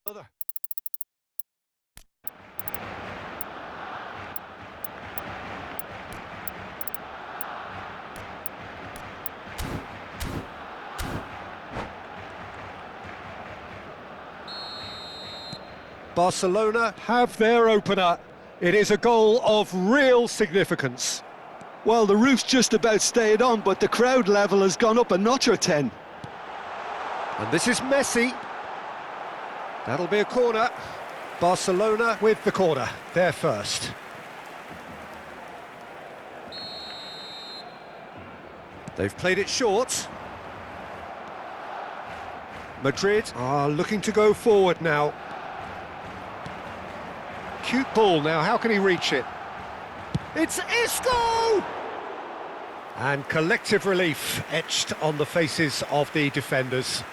Other. Barcelona have their opener. It is a goal of real significance. Well, the roof's just about stayed on, but the crowd level has gone up a notch or 10. And this is Messi. That'll be a corner. Barcelona with the corner. They're first. They've played it short. Madrid are looking to go forward now. Cute ball now, how can he reach it? It's Isco! And collective relief etched on the faces of the defenders.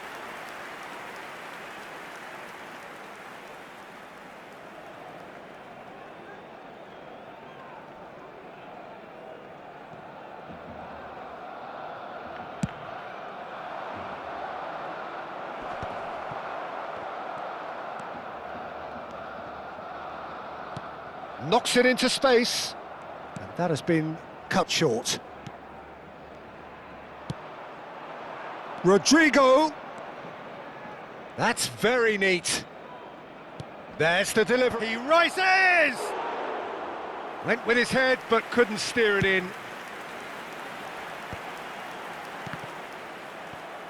Knocks it into space, and that has been cut short. Rodrigo! That's very neat. There's the delivery. He rises! Went with his head, but couldn't steer it in.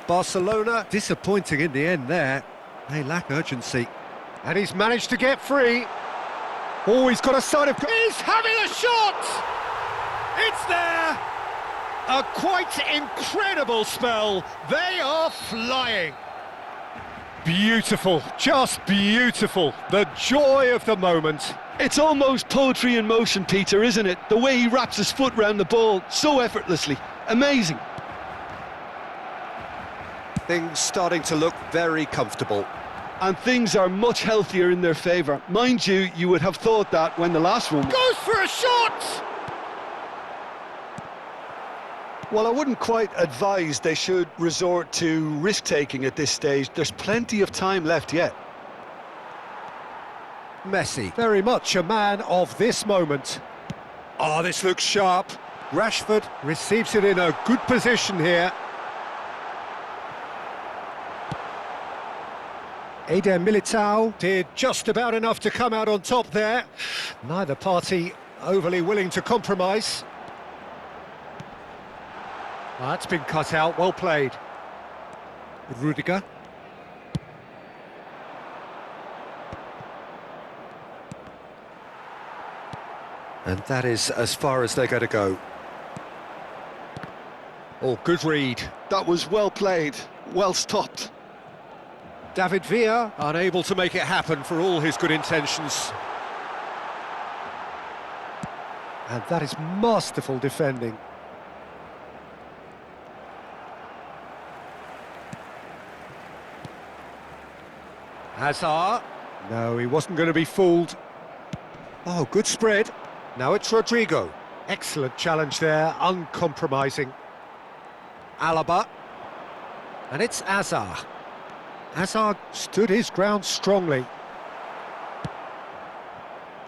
Barcelona disappointing in the end there. They lack urgency. And he's managed to get free. Oh, he's got a side of... He's having a shot! It's there! A quite incredible spell. They are flying. Beautiful, just beautiful. The joy of the moment. It's almost poetry in motion, Peter, isn't it? The way he wraps his foot round the ball so effortlessly. Amazing. Things starting to look very comfortable. And things are much healthier in their favour. Mind you, you would have thought that when the last one... Goes for a shot! Well, I wouldn't quite advise they should resort to risk-taking at this stage. There's plenty of time left yet. Messi, very much a man of this moment. Oh, this looks sharp. Rashford receives it in a good position here. Eder Militao did just about enough to come out on top there. Neither party overly willing to compromise. That's been cut out, well played. Rudiger. And that is as far as they're going to go. Oh, good read. That was well played, well stopped. David Villa unable to make it happen for all his good intentions. And that is masterful defending. Hazard. No, he wasn't going to be fooled. Oh, good spread. Now it's Rodrigo. Excellent challenge there, uncompromising. Alaba. And it's Hazard. Hazard stood his ground strongly.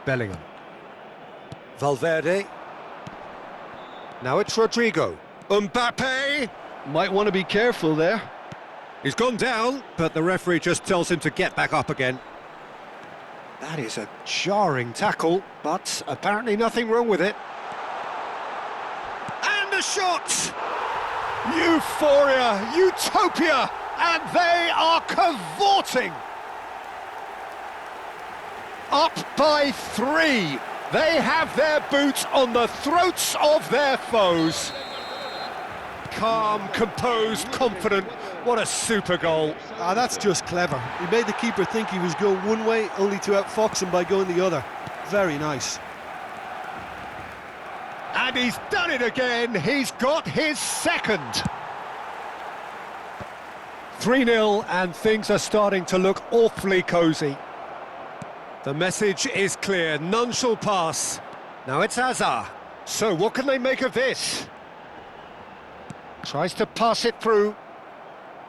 Bellingham. Valverde. Now it's Rodrigo. Mbappe! Might want to be careful there. He's gone down, but the referee just tells him to get back up again. That is a jarring tackle, but apparently nothing wrong with it. And a shot! Euphoria! Utopia! And they are cavorting! Up by 3. They have their boots on the throats of their foes. Calm, composed, confident. What a super goal. That's just clever. He made the keeper think he was going one way, only to outfox him by going the other. Very nice. And he's done it again. He's got his second. 3-0, and things are starting to look awfully cosy. The message is clear, none shall pass. Now it's Hazard. So what can they make of this? Tries to pass it through.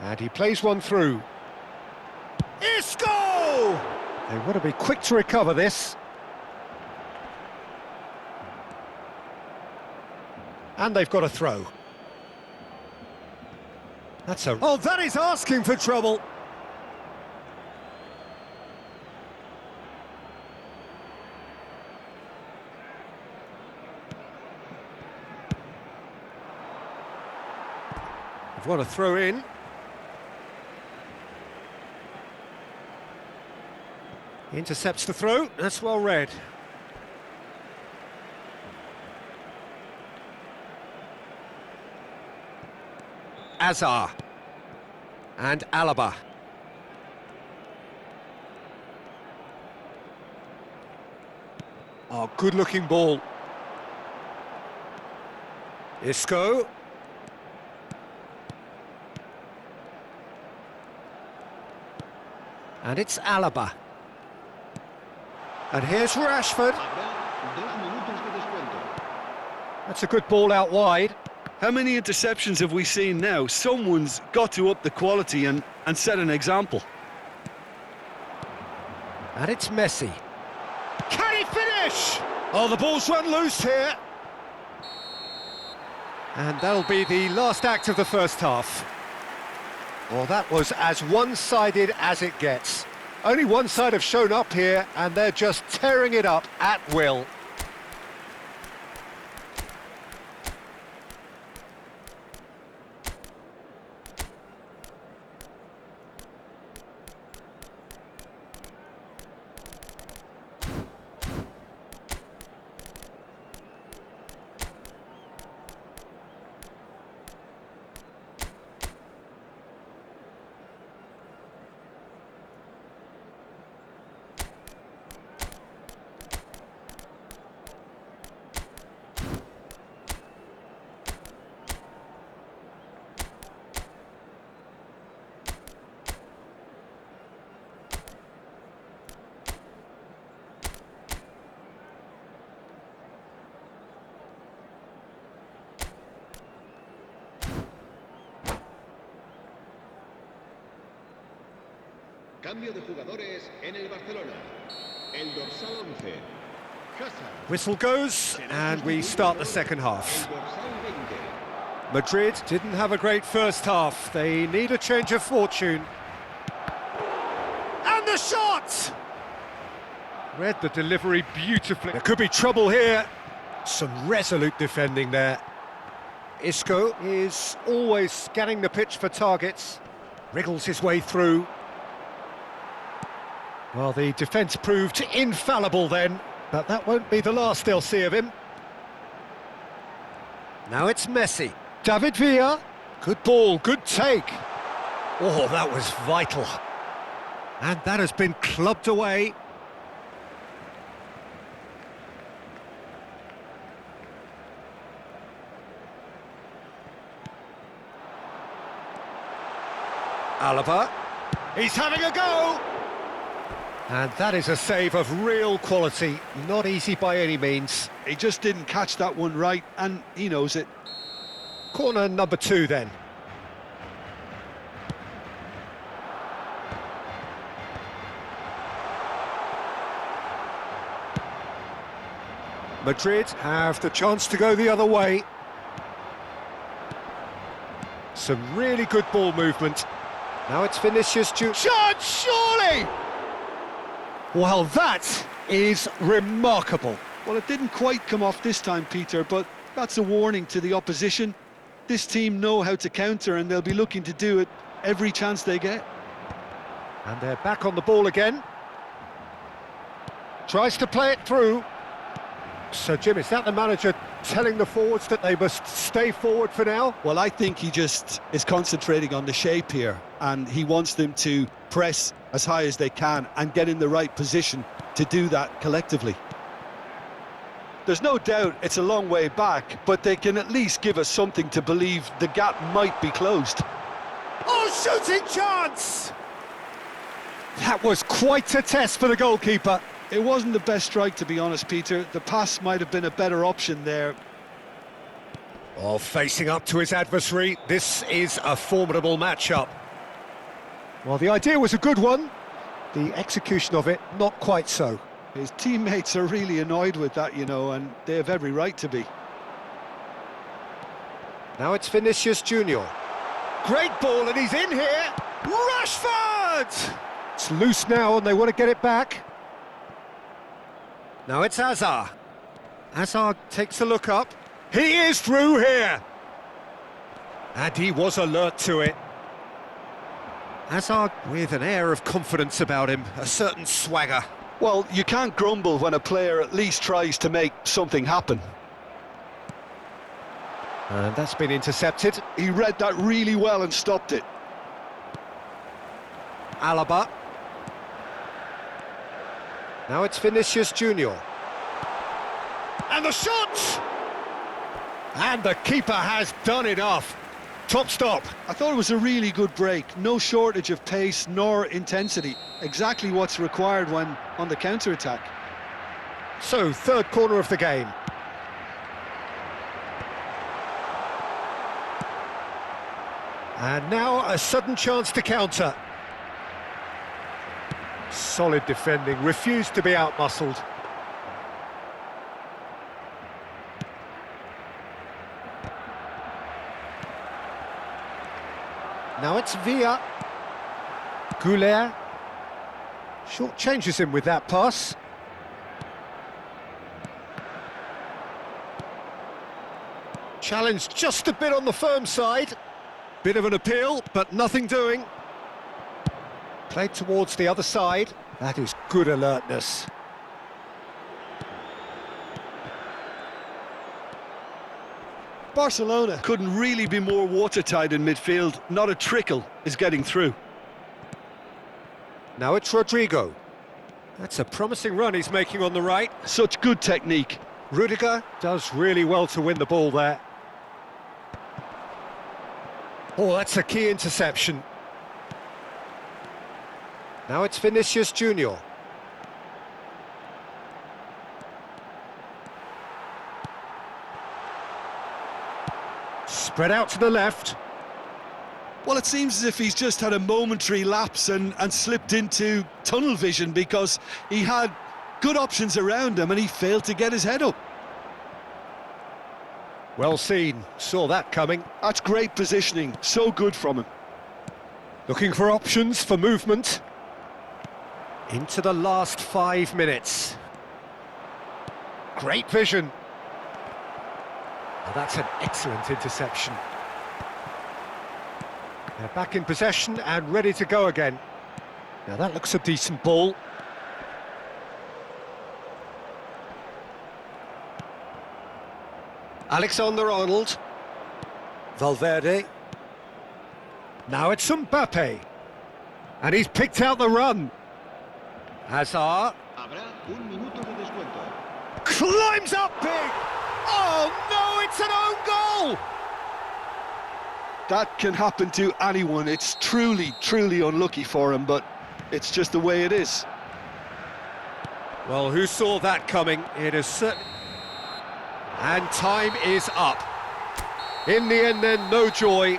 And he plays one through. Isco! They want to be quick to recover this. And they've got a throw. That's a... Oh, that is asking for trouble. They've got a throw in. Intercepts the throw. That's well read. Azar and Alaba. Oh, good-looking ball. Isco. And it's Alaba. And here's Rashford. That's a good ball out wide. How many interceptions have we seen now? Someone's got to up the quality and set an example. And it's Messi. Can he finish? Oh, the ball's run loose here. And that'll be the last act of the first half. Well, that was as one-sided as it gets. Only one side have shown up here, and they're just tearing it up at will. Cambio de jugadores en el Barcelona. El dorsal 11. Whistle goes, and we start the second half. Madrid didn't have a great first half. They need a change of fortune. And the shot! Read the delivery beautifully. There could be trouble here. Some resolute defending there. Isco is always scanning the pitch for targets. Wriggles his way through. Well, the defence proved infallible then, but that won't be the last they'll see of him. Now it's Messi. David Villa. Good ball, good take. Oh, that was vital. And that has been clubbed away. Alaba. He's having a go! And that is a save of real quality, not easy by any means. He just didn't catch that one right, and he knows it. Corner number 2 then. Madrid have the chance to go the other way. Some really good ball movement. Now it's Vinicius Junior. Shot, surely! Well, that is remarkable. Well, it didn't quite come off this time, Peter, but that's a warning to the opposition. This team know how to counter, and they'll be looking to do it every chance they get. And they're back on the ball again. Tries to play it through. So, Jim, is that the manager telling the forwards that they must stay forward for now? Well, I think he just is concentrating on the shape here, and he wants them to press as high as they can and get in the right position to do that collectively. There's no doubt it's a long way back, but they can at least give us something to believe the gap might be closed. Oh, shooting chance! That was quite a test for the goalkeeper. It wasn't the best strike, to be honest, Peter. The pass might have been a better option there. Oh, facing up to his adversary, this is a formidable matchup. Well, the idea was a good one, The execution of it, not quite so. His teammates are really annoyed with that, you know, and they have every right to be. Now it's Vinicius Junior. Great ball, and he's in here. Rashford! It's loose now, and they want to get it back. Now it's Hazard. Hazard takes a look up. He is through here. And he was alert to it. Hazard with an air of confidence about him, a certain swagger. Well, you can't grumble when a player at least tries to make something happen. And that's been intercepted. He read that really well and stopped it. Alaba. Now it's Vinicius Junior. And the shot! And the keeper has done it off. Top stop. I thought it was a really good break. No shortage of pace nor intensity. Exactly what's required when on the counter-attack. So, third corner of the game. And now a sudden chance to counter. Solid defending, refused to be outmuscled. Now it's Villa. Goulet. Short changes him with that pass. Challenged just a bit on the firm side. Bit of an appeal, but nothing doing. Played towards the other side. That is good alertness. Barcelona couldn't really be more watertight in midfield. Not a trickle is getting through. Now it's Rodrigo. That's a promising run he's making on the right. Such good technique. Rudiger does really well to win the ball there. Oh, that's a key interception. Now it's Vinicius Junior. Spread out to the left. Well, it seems as if he's just had a momentary lapse and slipped into tunnel vision because he had good options around him and he failed to get his head up. Well seen, saw that coming. That's great positioning, so good from him. Looking for options for movement. Into the last 5 minutes. Great vision. Well, that's an excellent interception. They're back in possession and ready to go again. Now that looks a decent ball. Alexander-Arnold. Valverde. Now it's Mbappe. And he's picked out the run. Hazard. Habrá un minuto de descuento. Climbs up big. Oh no, it's an own goal. That can happen to anyone. It's truly, truly unlucky for him, but it's just the way it is. Well, who saw that coming? It is certain. And time is up. In the end then, no joy.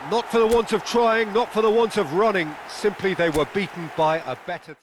Not for the want of trying, not for the want of running. Simply they were beaten by a better...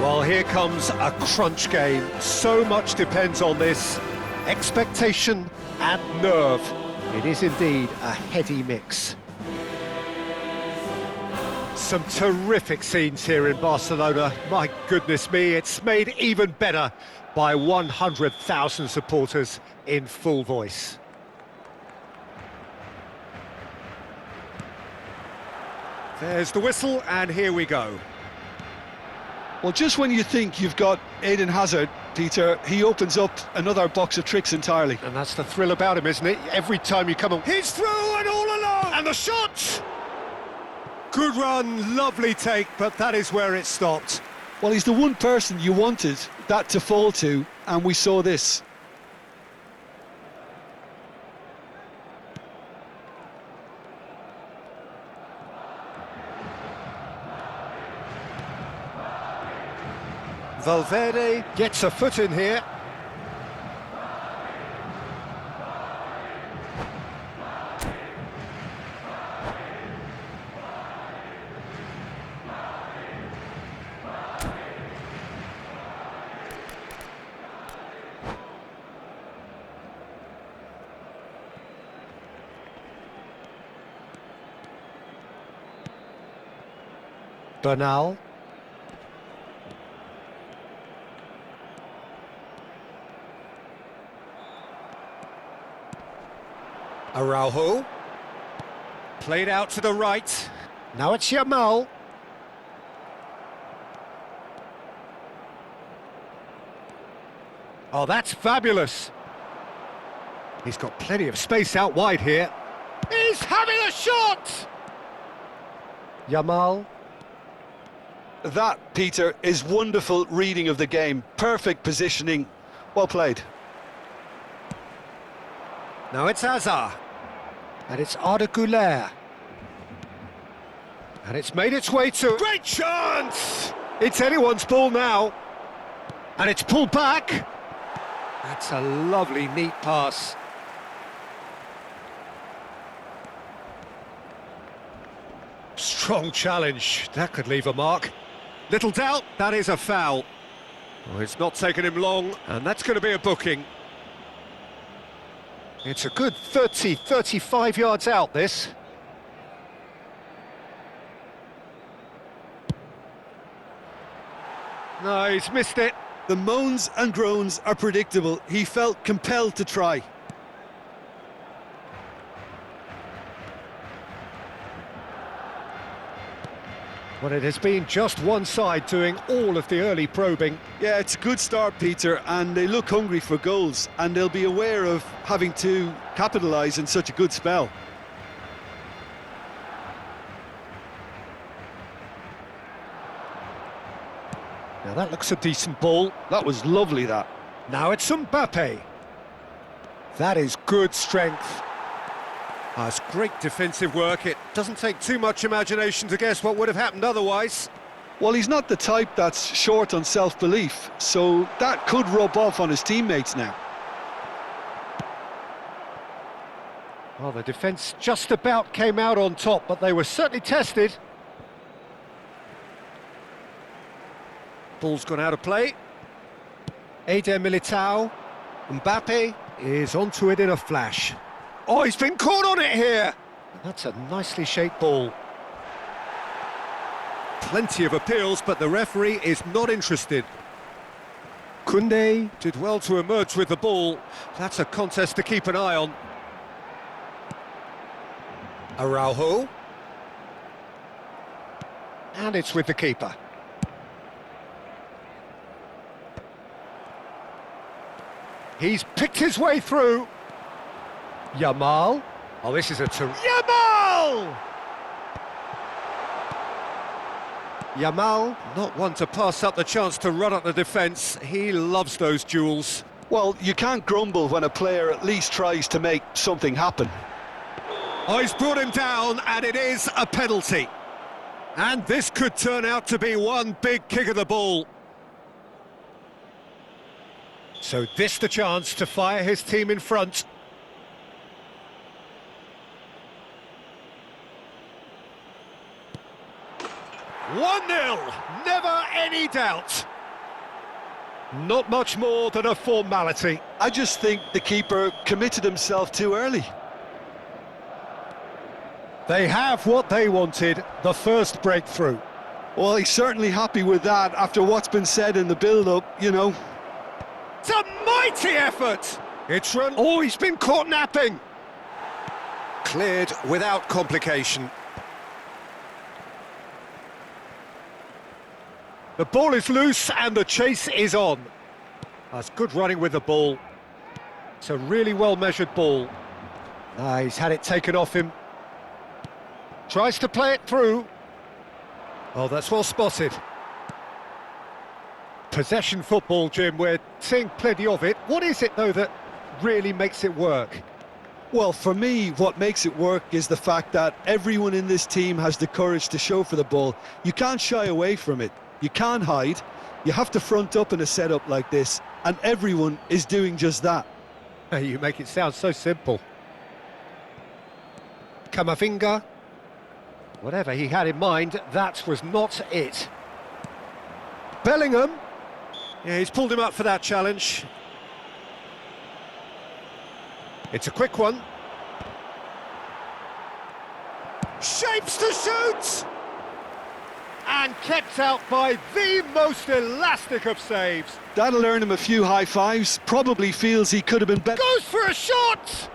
Well, here comes a crunch game. So much depends on this. Expectation and nerve. It is indeed a heady mix. Some terrific scenes here in Barcelona. My goodness me, it's made even better by 100,000 supporters in full voice. There's the whistle, and here we go. Well, just when you think you've got Eden Hazard, Peter, he opens up another box of tricks entirely. And that's the thrill about him, isn't it? Every time you come on, he's through and all alone! And the shot! Good run, lovely take, but that is where it stopped. Well, he's the one person you wanted that to fall to, and we saw this. Valverde gets a foot in here. Bernal. Araujo. Played out to the right. Now it's Yamal. Oh, that's fabulous. He's got plenty of space out wide here. He's having a shot! Yamal. That, Peter, is wonderful reading of the game. Perfect positioning. Well played. Now it's Hazard. And it's Arda Güler. And it's made its way to... Great chance! It's anyone's ball now. And it's pulled back. That's a lovely, neat pass. Strong challenge. That could leave a mark. Little doubt, that is a foul. Oh, it's not taken him long, and that's going to be a booking. It's a good 30, 35 yards out, this. No, he's missed it. The moans and groans are predictable. He felt compelled to try. Well, it has been just one side doing all of the early probing. Yeah, it's a good start, Peter, and they look hungry for goals, and they'll be aware of having to capitalise in such a good spell. Now that looks a decent ball. That was lovely, that. Now it's Mbappe. That is good strength. Oh, it's great defensive work. It doesn't take too much imagination to guess what would have happened otherwise. Well, he's not the type that's short on self-belief, so that could rub off on his teammates now. Well, the defence just about came out on top, but they were certainly tested. Ball's gone out of play. Eder Militao. Mbappe is onto it in a flash. Oh, he's been caught on it here! That's a nicely shaped ball. Plenty of appeals, but the referee is not interested. Koundé did well to emerge with the ball. That's a contest to keep an eye on. Araujo. And it's with the keeper. He's picked his way through. Yamal. Oh, this is a Yamal! Yamal, not one to pass up the chance to run at the defence. He loves those duels. Well, you can't grumble when a player at least tries to make something happen. Oh, he's brought him down, and it is a penalty. And this could turn out to be one big kick of the ball. So this the chance to fire his team in front. One 0 never any doubt. Not much more than a formality. I just think the keeper committed himself too early. They have what they wanted, the first breakthrough. Well, he's certainly happy with that after what's been said in the build-up, you know. It's a mighty effort! It's run... Oh, he's been caught napping! Cleared without complication. The ball is loose and the chase is on. That's good running with the ball. It's a really well-measured ball. He's had it taken off him. Tries to play it through. Oh, that's well spotted. Possession football, Jim, we're seeing plenty of it. What is it, though, that really makes it work? Well, for me, what makes it work is the fact that everyone in this team has the courage to show for the ball. You can't shy away from it. You can't hide. You have to front up in a setup like this, and everyone is doing just that. You make it sound so simple. Camavinga. Whatever he had in mind, that was not it. Bellingham. Yeah, he's pulled him up for that challenge. It's a quick one. Shapes to shoot! And kept out by the most elastic of saves. That'll earn him a few high fives. Probably feels he could have been better. Goes for a shot!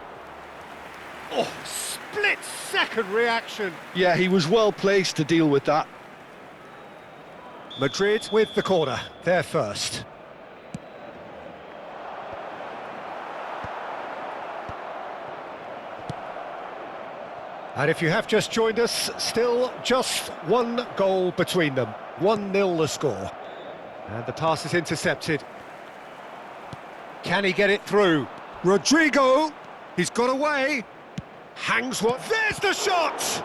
Oh, split-second reaction. Yeah, he was well placed to deal with that. Madrid with the corner, they're first. And if you have just joined us, still just one goal between them. 1-0 the score. And the pass is intercepted. Can he get it through? Rodrigo, he's got away. Hangs what? There's the shot!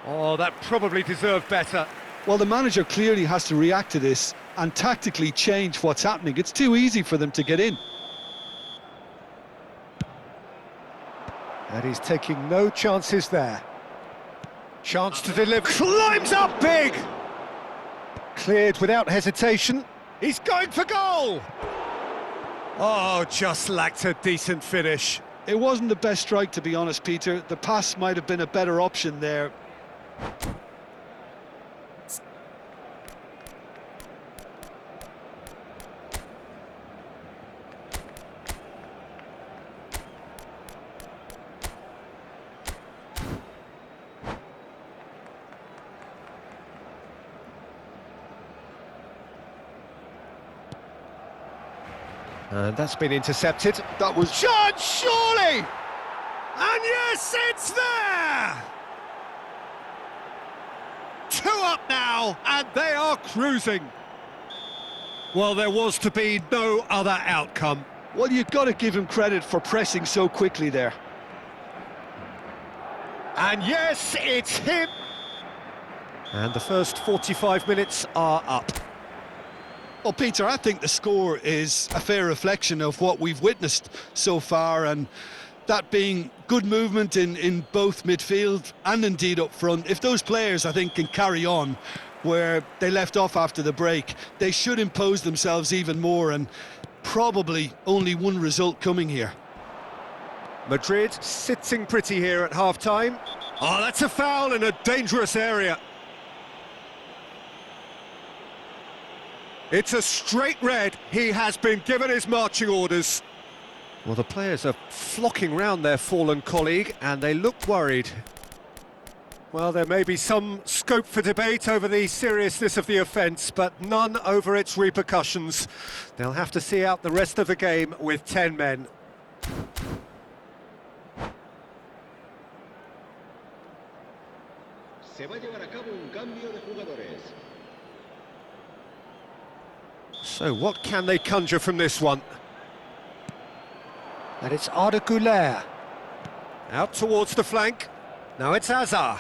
Oh, that probably deserved better. Well, the manager clearly has to react to this and tactically change what's happening. It's too easy for them to get in. And he's taking no chances there. Chance to deliver. Climbs up big! Cleared without hesitation. He's going for goal! Oh, just lacked a decent finish. It wasn't the best strike, to be honest, Peter. The pass might have been a better option there. And that's been intercepted. That was... Shot, surely! And yes, it's there! 2 up now, and they are cruising. Well, there was to be no other outcome. Well, you've got to give him credit for pressing so quickly there. And yes, it's him! And the first 45 minutes are up. Well, Peter, I think the score is a fair reflection of what we've witnessed so far, and that being good movement in both midfield and indeed up front. If those players, I think, can carry on where they left off after the break, they should impose themselves even more, and probably only one result coming here. Madrid sitting pretty here at half-time. Oh, that's a foul in a dangerous area. It's a straight red. He has been given his marching orders. Well, the players are flocking round their fallen colleague, and they look worried. Well, there may be some scope for debate over the seriousness of the offence, but none over its repercussions. They'll have to see out the rest of the game with 10 men. Se va a llevar a cabo un cambio de jugadores. So what can they conjure from this one? And it's Arda Güler. Out towards the flank. Now it's Hazard.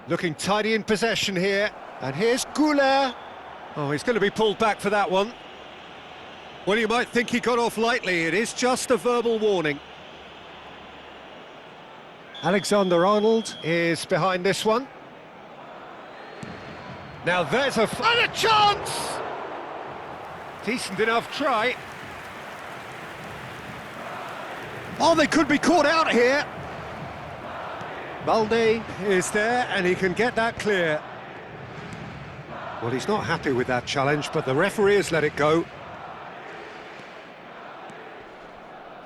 Looking tidy in possession here. And here's Güler. Oh, he's going to be pulled back for that one. Well, you might think he got off lightly. It is just a verbal warning. Alexander-Arnold is behind this one. Now there's a chance! Decent enough try. Oh, they could be caught out here. Balde is there, and he can get that clear. Well, he's not happy with that challenge, but the referee has let it go.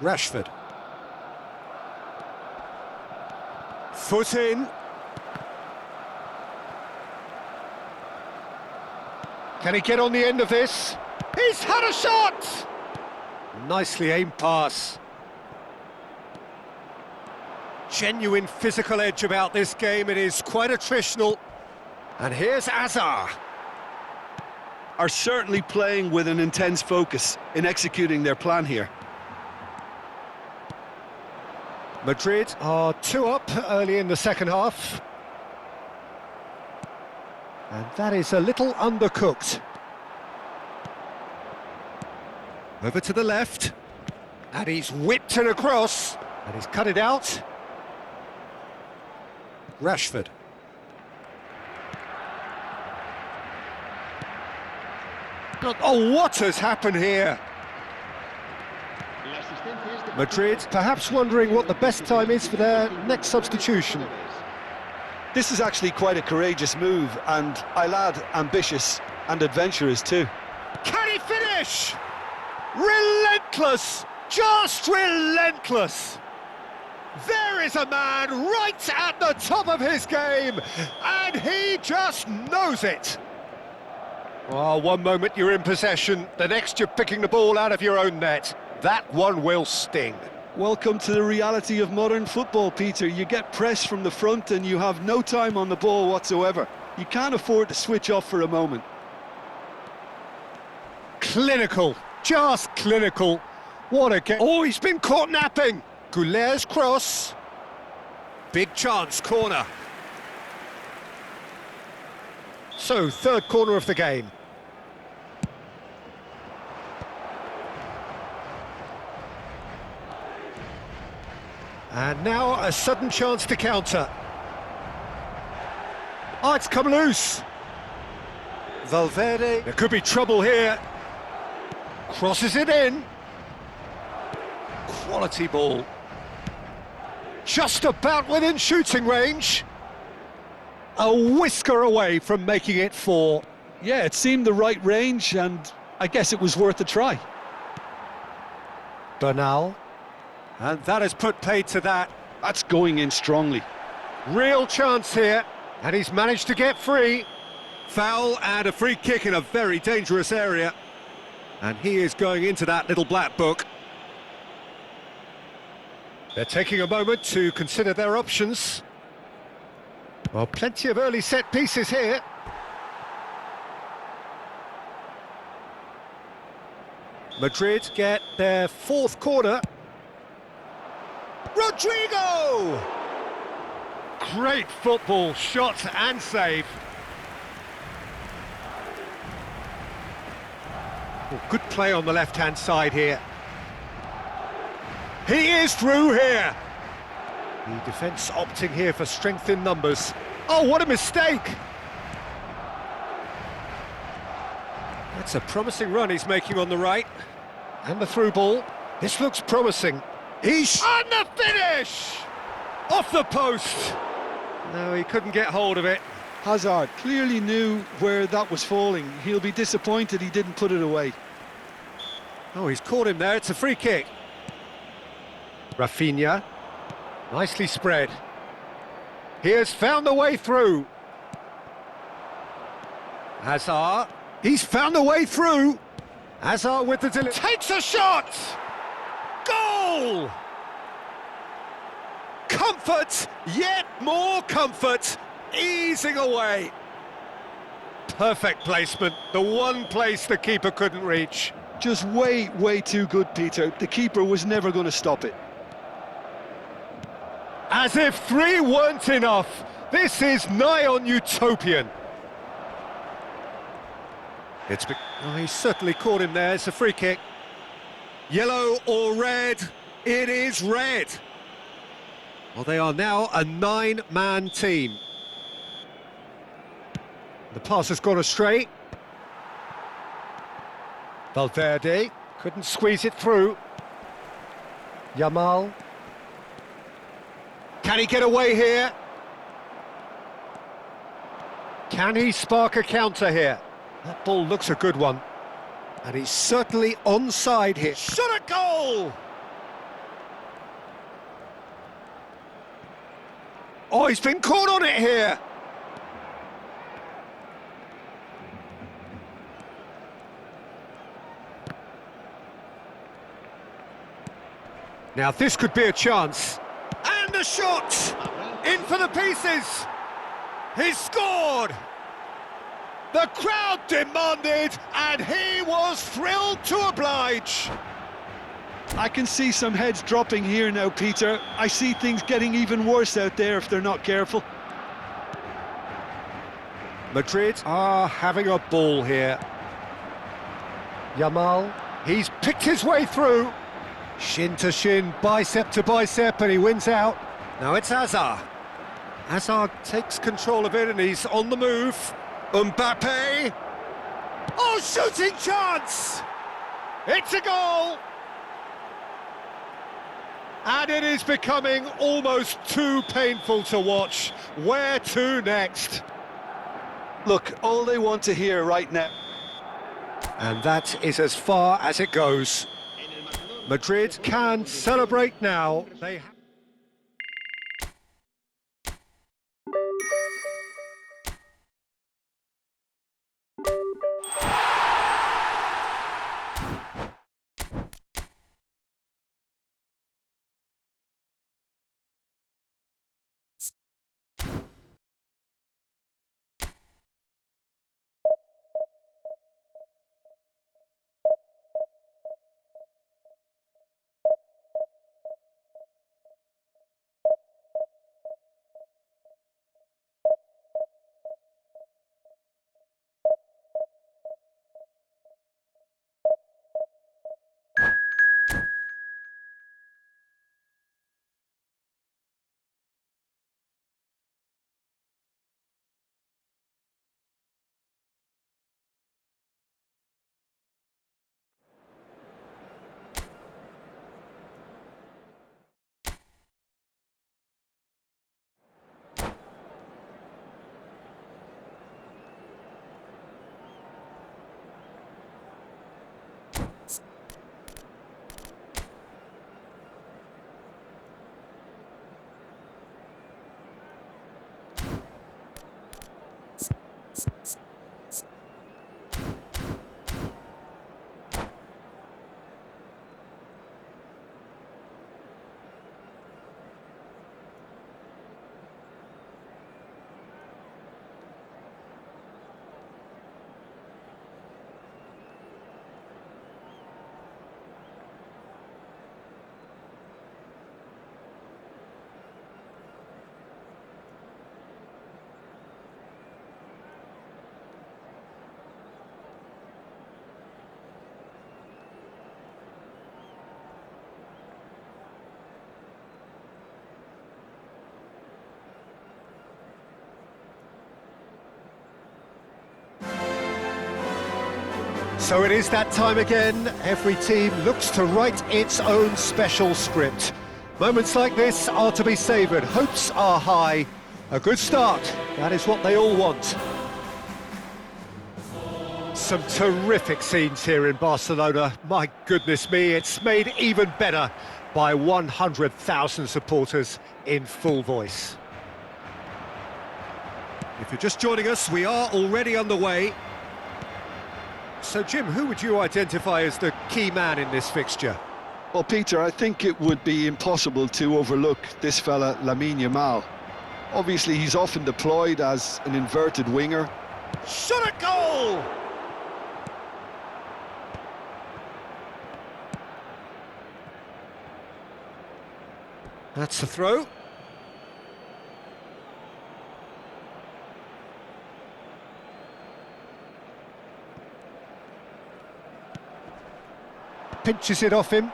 Rashford. Foot in. Can he get on the end of this? He's had a shot! Nicely aimed pass. Genuine physical edge about this game. It is quite attritional. And here's Azar. Are certainly playing with an intense focus in executing their plan here. Madrid are 2 up early in the second half. And that is a little undercooked. Over to the left. And he's whipped it across. And he's cut it out. Rashford. Oh, what has happened here? Madrid perhaps wondering what the best time is for their next substitution. This is actually quite a courageous move, and I'll add ambitious and adventurous too. Can he finish? Relentless! Just relentless! There is a man right at the top of his game, and he just knows it. Well, one moment you're in possession, the next you're picking the ball out of your own net. That one will sting. Welcome to the reality of modern football, Peter. You get pressed from the front and you have no time on the ball whatsoever. You can't afford to switch off for a moment. Clinical, just clinical. What a game. Oh, he's been caught napping. Goulet's cross. Big chance, corner. So, third corner of the game. And now a sudden chance to counter. Oh, it's come loose. Valverde. There could be trouble here. Crosses it in. Quality ball. Just about within shooting range. A whisker away from making it 4. Yeah, it seemed the right range, and I guess it was worth a try. Bernal. And that has put paid to that. That's going in strongly. Real chance here, and he's managed to get free. Foul and a free kick in a very dangerous area. And he is going into that little black book. They're taking a moment to consider their options. Well, plenty of early set pieces here. Madrid get their 4th corner. Rodrigo! Great football, shot and save. Oh, good play on the left-hand side here. He is through here. The defence opting here for strength in numbers. Oh, what a mistake! That's a promising run he's making on the right. And the through ball. This looks promising. He's on the finish! Off the post! No, he couldn't get hold of it. Hazard clearly knew where that was falling. He'll be disappointed he didn't put it away. Oh, he's caught him there. It's a free kick. Rafinha. Nicely spread. He has found the way through. Hazard. He's found the way through. Hazard with the delivery. Takes a shot! Goal! Comfort, yet more comfort, easing away. Perfect placement, the one place the keeper couldn't reach. Just way too good, Peter. The keeper was never going to stop it. As if 3 weren't enough, this is nigh on utopian. Oh, he certainly caught him there. It's a free kick. Yellow or red? It is red. Well, they are now a 9-man team. The pass has gone astray. Valverde couldn't squeeze it through. Yamal. Can he get away here? Can he spark a counter here? That ball looks a good one. And he's certainly onside here. Shot a goal! Oh, he's been caught on it here. Now this could be a chance. And a shot! In for the pieces! He scored! The crowd demanded, and he was thrilled to oblige. I can see some heads dropping here now, Peter. I see things getting even worse out there if they're not careful. Madrid are having a ball here. Yamal, he's picked his way through. Shin to shin, bicep to bicep, and he wins out. Now it's Hazard. Hazard takes control of it, and he's on the move. Mbappe! Oh, shooting chance! It's a goal! And it is becoming almost too painful to watch. Where to next? Look, all they want to hear right now. And that is as far as it goes. Madrid can celebrate now. They So it is that time again. Every team looks to write its own special script. Moments like this are to be savoured. Hopes are high. A good start. That is what they all want. Some terrific scenes here in Barcelona. My goodness me, it's made even better by 100,000 supporters in full voice. If you're just joining us, we are already underway. So, Jim, who would you identify as the key man in this fixture? Well, Peter, I think it would be impossible to overlook this fella, Lamine Yamal. Obviously, he's often deployed as an inverted winger. Shot a goal! That's the throw. Pinches it off him.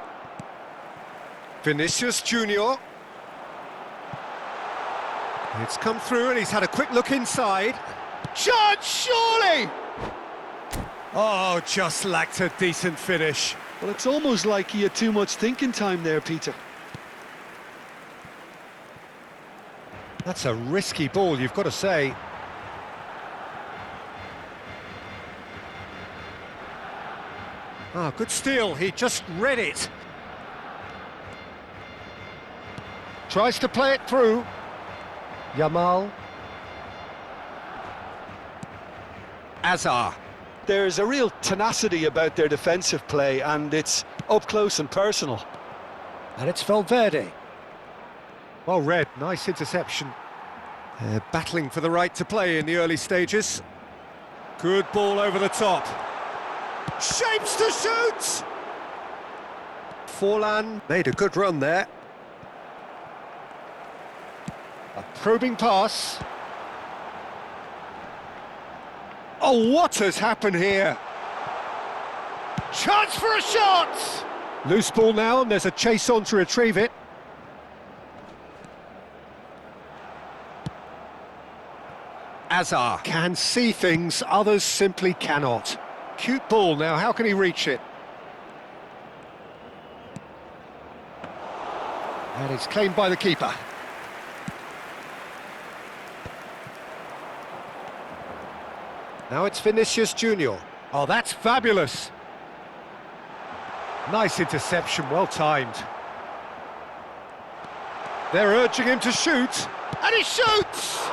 Vinicius Junior. It's come through and he's had a quick look inside. Chance, surely! Oh, just lacked a decent finish. Well, it's almost like he had too much thinking time there, Peter. That's a risky ball, you've got to say. Ah, good steal, he just read it. Tries to play it through. Yamal. Azar. There's a real tenacity about their defensive play, and it's up close and personal. And it's Valverde. Well read, nice interception. They're battling for the right to play in the early stages. Good ball over the top. Shapes to shoot! Forlan made a good run there. A probing pass. Oh, what has happened here? Chance for a shot! Loose ball now, and there's a chase on to retrieve it. Azar can see things others simply cannot. Cute ball now, how can he reach it? And it's claimed by the keeper. Now it's Vinicius Junior. Oh, that's fabulous. Nice interception, well timed. They're urging him to shoot, and he shoots!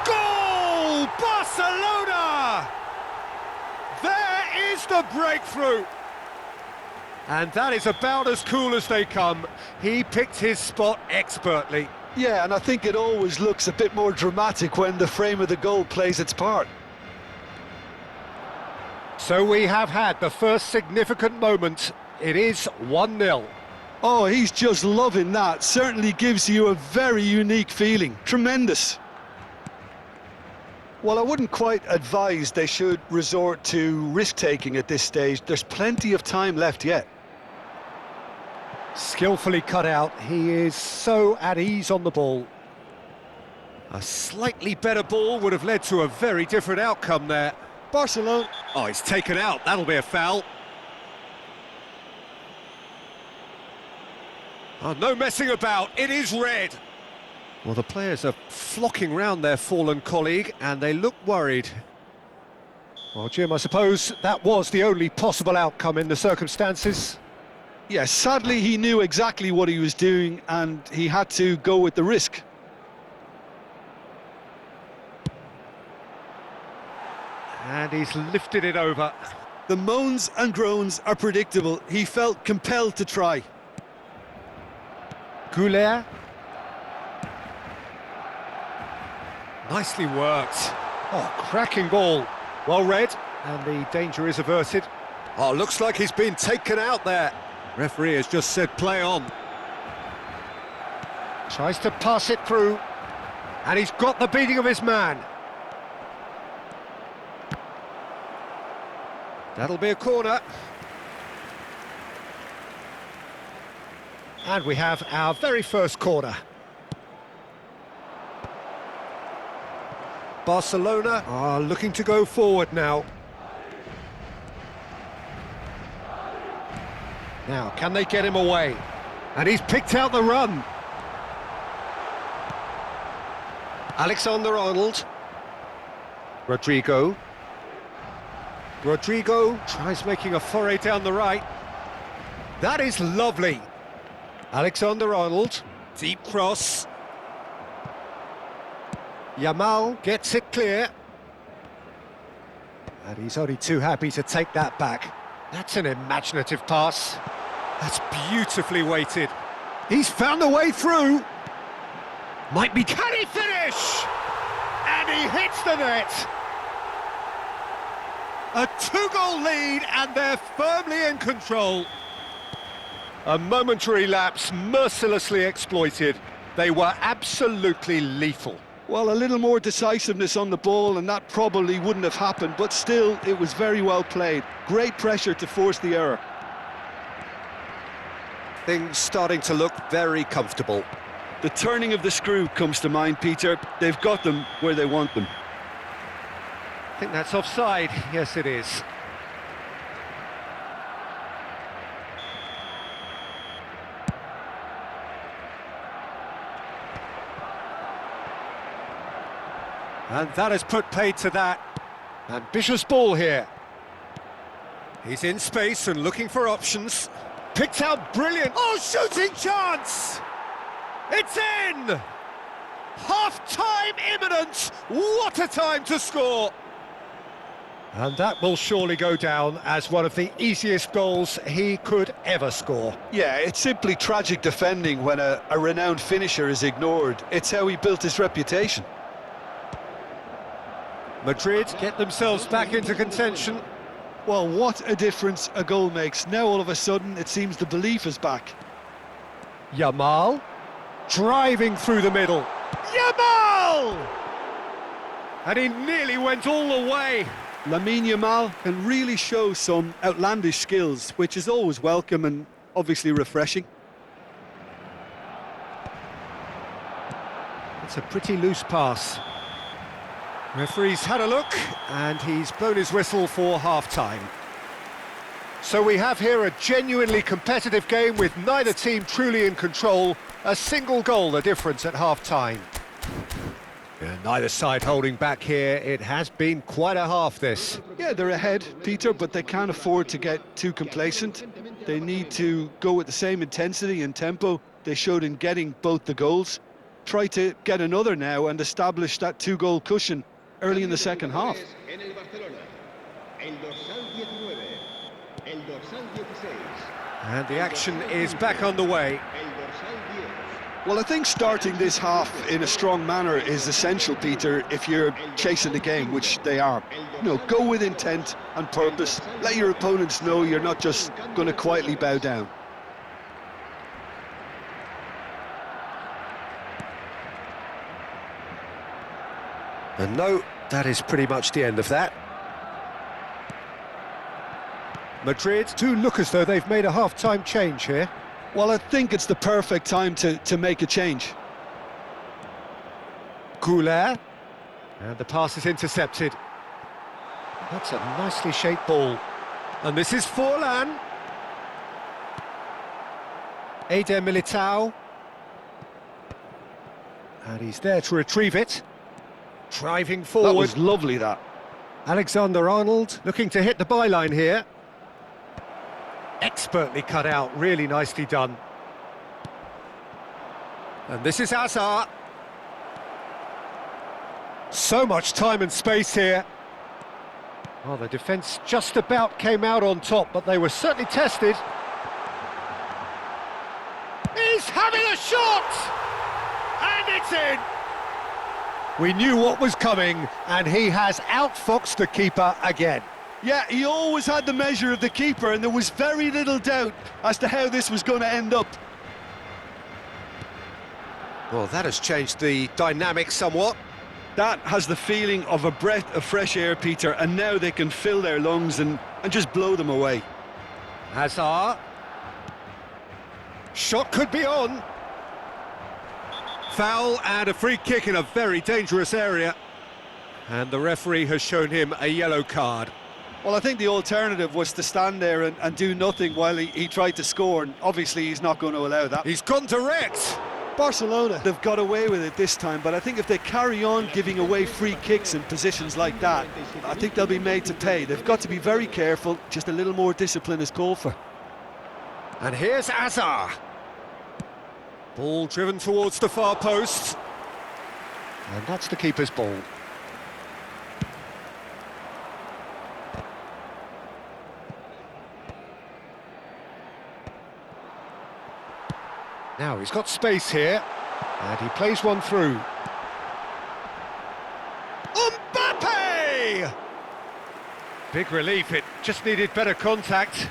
Goal! Barcelona! There is the breakthrough! And that is about as cool as they come. He picked his spot expertly. Yeah, and I think it always looks a bit more dramatic when the frame of the goal plays its part. So we have had the first significant moment. It is 1-0. Oh, he's just loving that. Certainly gives you a very unique feeling. Tremendous. Well, I wouldn't quite advise they should resort to risk-taking at this stage. There's plenty of time left yet. Skillfully cut out. He is so at ease on the ball. A slightly better ball would have led to a very different outcome there. Barcelona. Oh, he's taken out. That'll be a foul. Oh, no messing about. It is red. Well, the players are flocking round their fallen colleague, and they look worried. Well, Jim, I suppose that was the only possible outcome in the circumstances. Yes, sadly he knew exactly what he was doing, and he had to go with the risk. And he's lifted it over. The moans and groans are predictable. He felt compelled to try. Goulet. Nicely worked. Oh, cracking ball. Well read, and the danger is averted. Oh, looks like he's been taken out there. Referee has just said play on. Tries to pass it through, and he's got the beating of his man. That'll be a corner. And we have our very first corner. Barcelona are looking to go forward now. Now, can they get him away? And he's picked out the run. Alexander-Arnold. Rodrigo. Rodrigo tries making a foray down the right. That is lovely. Alexander-Arnold, deep cross. Yamal gets it clear. And he's only too happy to take that back. That's an imaginative pass. That's beautifully weighted. He's found a way through. Might be... Can he finish? And he hits the net. A 2-goal lead, and they're firmly in control. A momentary lapse mercilessly exploited. They were absolutely lethal. Well, a little more decisiveness on the ball, and that probably wouldn't have happened, but still, it was very well played. Great pressure to force the error. Things starting to look very comfortable. The turning of the screw comes to mind, Peter. They've got them where they want them. I think that's offside. Yes, it is. And that has put paid to that. Ambitious ball here. He's in space and looking for options. Picked out brilliant. Oh, shooting chance! It's in! Half-time imminent! What a time to score! And that will surely go down as one of the easiest goals he could ever score. Yeah, it's simply tragic defending when a renowned finisher is ignored. It's how he built his reputation. Madrid get themselves back into contention. Well, what a difference a goal makes. Now all of a sudden it seems the belief is back. Yamal driving through the middle. Yamal! And he nearly went all the way. Lamine Yamal can really show some outlandish skills, which is always welcome and obviously refreshing. It's a pretty loose pass. Referee's had a look, and he's blown his whistle for half-time. So we have here a genuinely competitive game with neither team truly in control. A single goal the difference at half-time. Neither side holding back here. It has been quite a half, this. Yeah, they're ahead, Peter, but they can't afford to get too complacent. They need to go with the same intensity and tempo they showed in getting both the goals. Try to get another now and establish that two-goal cushion early in the second half. And the action is back on the way. Well, I think starting this half in a strong manner is essential, Peter, if you're chasing the game, which they are. You know, go with intent and purpose. Let your opponents know you're not just going to quietly bow down. And no, that is pretty much the end of that. Madrid do look as though they've made a half-time change here. Well, I think it's the perfect time to make a change. Goulet. And the pass is intercepted. That's a nicely shaped ball. And this is Forlan. Eder Militao. And he's there to retrieve it. Driving forward. That was lovely, that. Alexander-Arnold looking to hit the byline here. Expertly cut out, really nicely done. And this is Hazard. So much time and space here. Well, the defence just about came out on top, but they were certainly tested. He's having a shot! And it's in! We knew what was coming, and he has outfoxed the keeper again. Yeah, he always had the measure of the keeper, and there was very little doubt as to how this was going to end up. Well, that has changed the dynamic somewhat. That has the feeling of a breath of fresh air, Peter, and now they can fill their lungs and just blow them away. Hazard. Shot could be on. Foul and a free kick in a very dangerous area. And the referee has shown him a yellow card. Well, I think the alternative was to stand there and do nothing while he tried to score, and obviously he's not going to allow that. He's gone direct. Barcelona, they've got away with it this time, but I think if they carry on giving away free kicks in positions like that, I think they'll be made to pay. They've got to be very careful, just a little more discipline is called for. And here's Hazard. Ball driven towards the far post. And that's the keeper's ball. Now he's got space here, and he plays one through. Mbappe! Big relief, it just needed better contact.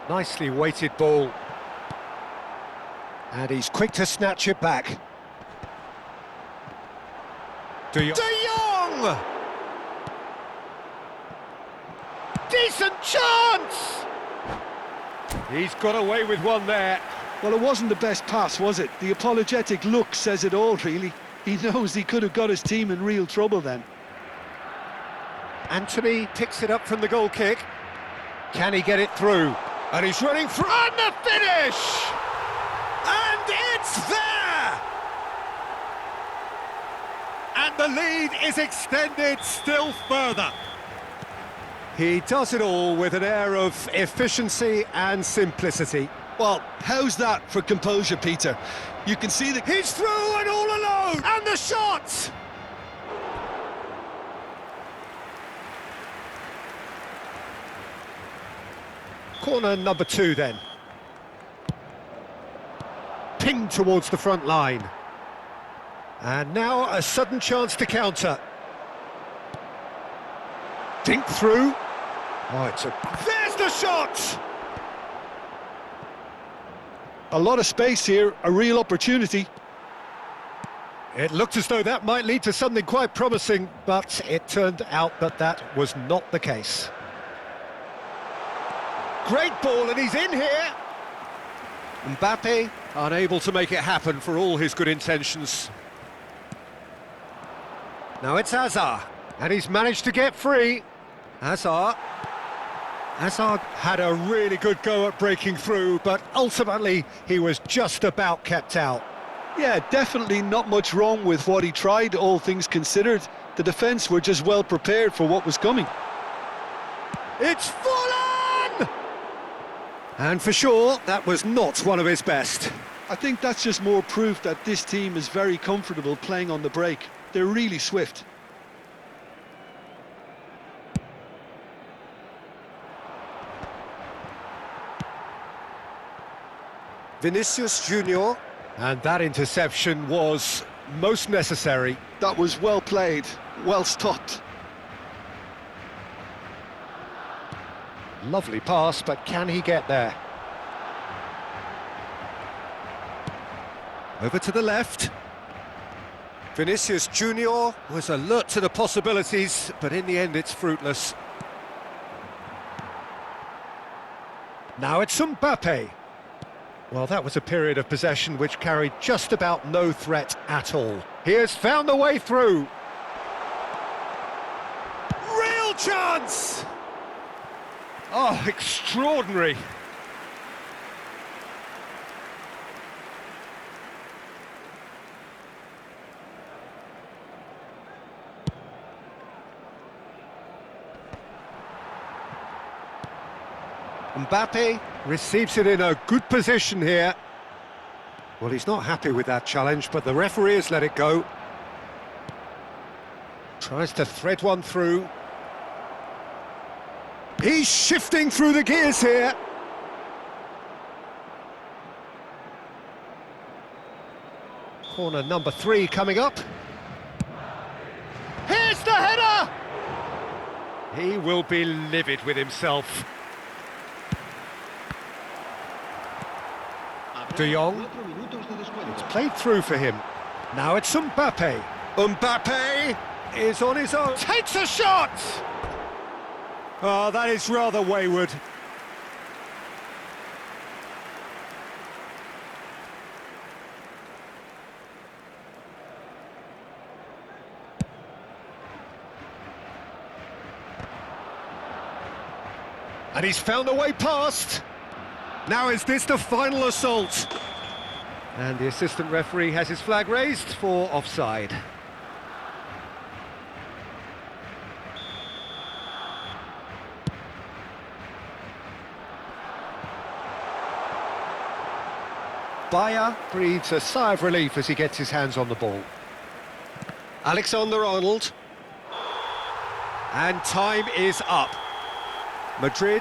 Nicely weighted ball. And he's quick to snatch it back. De Jong! Decent chance! He's got away with one there. Well, it wasn't the best pass, was it? The apologetic look says it all, really. He knows he could have got his team in real trouble then. Anthony picks it up from the goal kick. Can he get it through? And he's running through. And the finish! And it's there! And the lead is extended still further. He does it all with an air of efficiency and simplicity. Well, how's that for composure, Peter? You can see that He's through and all alone! And the shot! Corner number 2 then. Pinged towards the front line. And now a sudden chance to counter. Dink through. Oh, there's the shot! a lot of space here, a real opportunity. It looked as though that might lead to something quite promising, but it turned out that that was not the case. Great ball, and he's in here. Mbappe unable to make it happen for all his good intentions. Now it's Hazard, and he's managed to get free. Hazard had a really good go at breaking through, but ultimately he was just about kept out. Yeah, definitely not much wrong with what he tried, all things considered. The defence were just well prepared for what was coming. It's full on! And for sure, that was not one of his best. I think that's just more proof that this team is very comfortable playing on the break. They're really swift. Vinicius Junior. And that interception was most necessary. That was well played, well stopped. Lovely pass, but can he get there? Over to the left. Vinicius Junior was alert to the possibilities, but in the end it's fruitless. Now it's Mbappe. Well, that was a period of possession which carried just about no threat at all. He has found the way through. Real chance! Oh, extraordinary. Mbappe receives it in a good position here. Well, he's not happy with that challenge, but the referee has let it go. Tries to thread one through. He's shifting through the gears here. Corner number 3 coming up. Here's the header! He will be livid with himself. De Jong. It's played through for him. Now it's Mbappe. Mbappe is on his own. Takes a shot! Oh, that is rather wayward. And he's found a way past. Now is this the final assault? And the assistant referee has his flag raised for offside. Bayer breathes a sigh of relief as he gets his hands on the ball. Alexander-Arnold. And time is up. Madrid